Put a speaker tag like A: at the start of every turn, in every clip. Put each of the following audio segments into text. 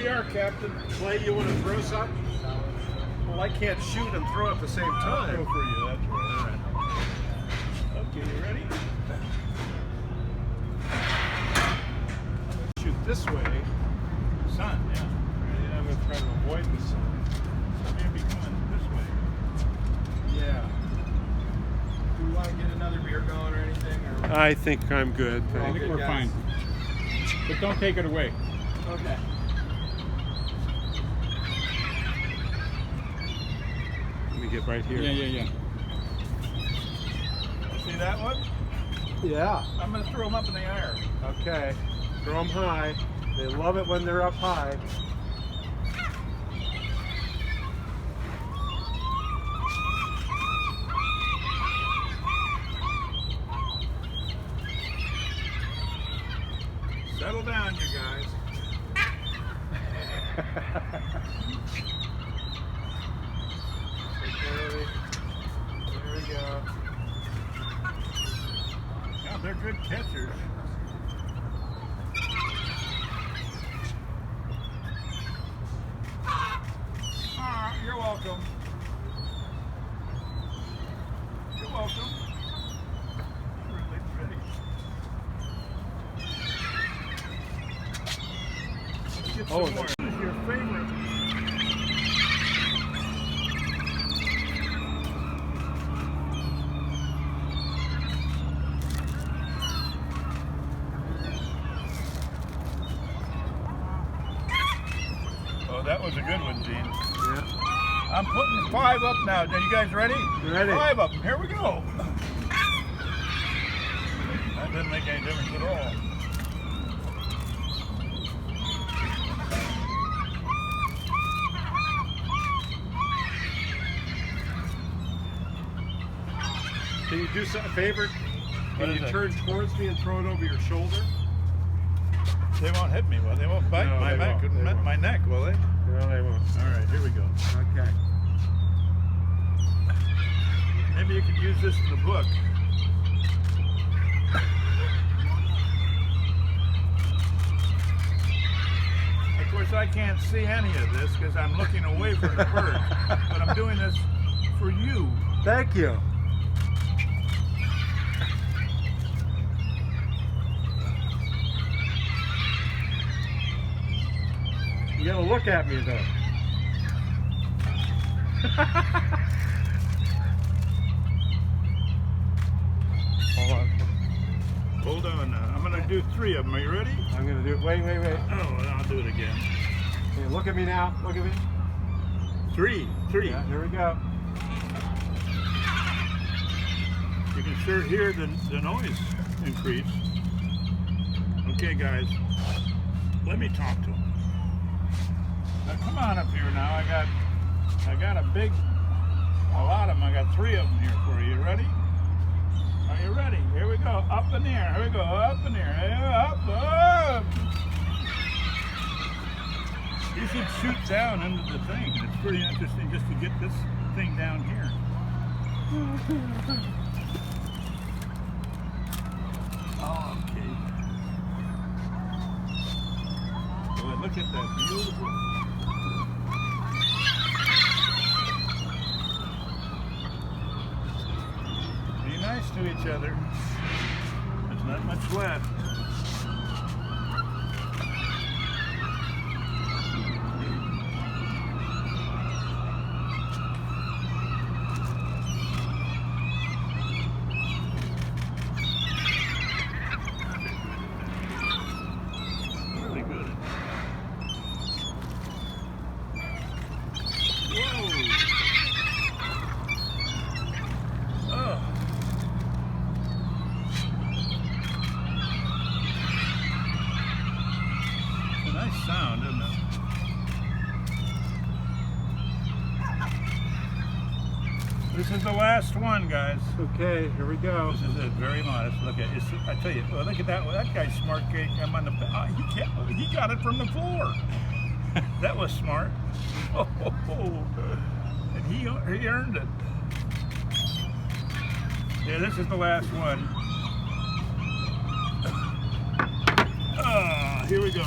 A: you are, Captain. Clay, you want to throw something? Well, I can't shoot and throw at the same time.
B: I'll throw for you, that's right.
A: All right.
B: Okay, you ready?
A: Shoot this way.
B: Sun, yeah.
A: Right, I'm going to try to avoid the sun.
B: So maybe coming this way.
A: Yeah.
C: Do we want to get another beer going or anything? Or?
A: I think I'm good.
B: I think we're fine. But don't take it away.
C: Okay.
A: Let me get right here.
B: Yeah. See that one?
A: Yeah.
B: I'm going to throw them up in the air.
A: Okay. Throw them high. They love it when they're up high.
B: Settle down, you guys.
A: Okay. There we go.
B: Yeah, they're good catchers. You're welcome. You're welcome. Really pretty. Get some more. What is your favorite? Oh, that was a good one, Gene.
A: Yeah.
B: I'm putting 5 up now. Are you guys ready?
A: Ready.
B: 5 up. Here we go. That didn't make any difference at all.
A: Can you do a favor?
B: What
A: Can
B: is
A: you
B: it?
A: turn towards me and throw it over your shoulder?
B: They won't hit me, will they? Won't bite
A: No,
B: my
A: they
B: neck,
A: won't. They won't.
B: my neck, will they?
A: No, they won't.
B: All right, here we go.
A: Okay.
B: Maybe you could use this in the book. Of course, I can't see any of this because I'm looking away from the bird, but I'm doing this for you.
A: Thank you. You gotta look at me though. Hold on.
B: Hold on now. I'm going to do 3 of them. Are you ready?
A: I'm gonna do it. Wait.
B: Oh, well, I'll do it again.
A: Okay, look at me now. Look at me.
B: 3.
A: Yeah, here we go.
B: You can sure hear the noise increase. Okay, guys. Let me talk to him. Now, come on up here now. I got a lot of them. I got 3 of them here for you. You ready? Are you ready? Here we go. Up in the air. Here we go. Up in the air. Up. You should shoot down into the thing. It's pretty interesting just to get this thing down here. Okay. Boy, look at that beautiful. Be nice to each other. There's not much left. Really good. Whoa. Oh. It's a nice sound, isn't it? This is the last one, guys.
A: Okay, here we go.
B: This is it, very modest. Look at it. I tell you, well, look at that. Well, that guy's smart. I'm on the. He got it from the floor. That was smart. Oh, and he earned it. Yeah, this is the last one. Here we go.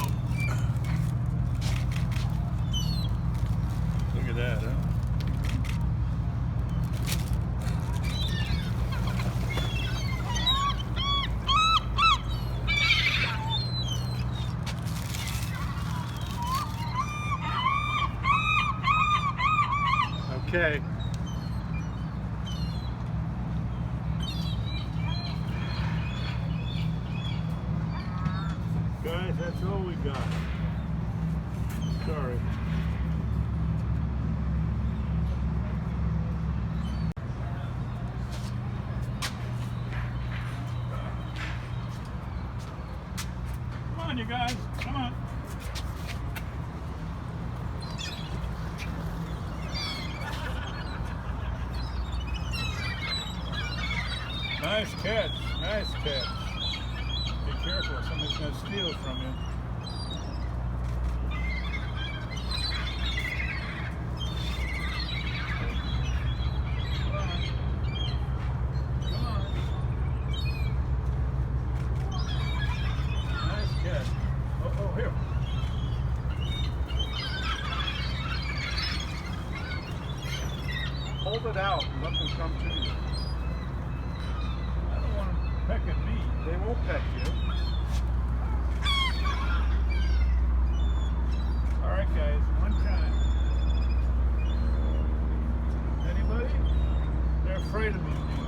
B: at that, huh?
A: Okay.
B: Guys, that's all we got. Sorry. Come on, you guys. Come on. Nice catch. Nice catch. Be careful. Somebody's going to steal from you.
A: Hold it out and let them come to you.
B: I don't want them pecking me.
A: They won't peck you.
B: All right, guys, one time. Anybody? They're afraid of me.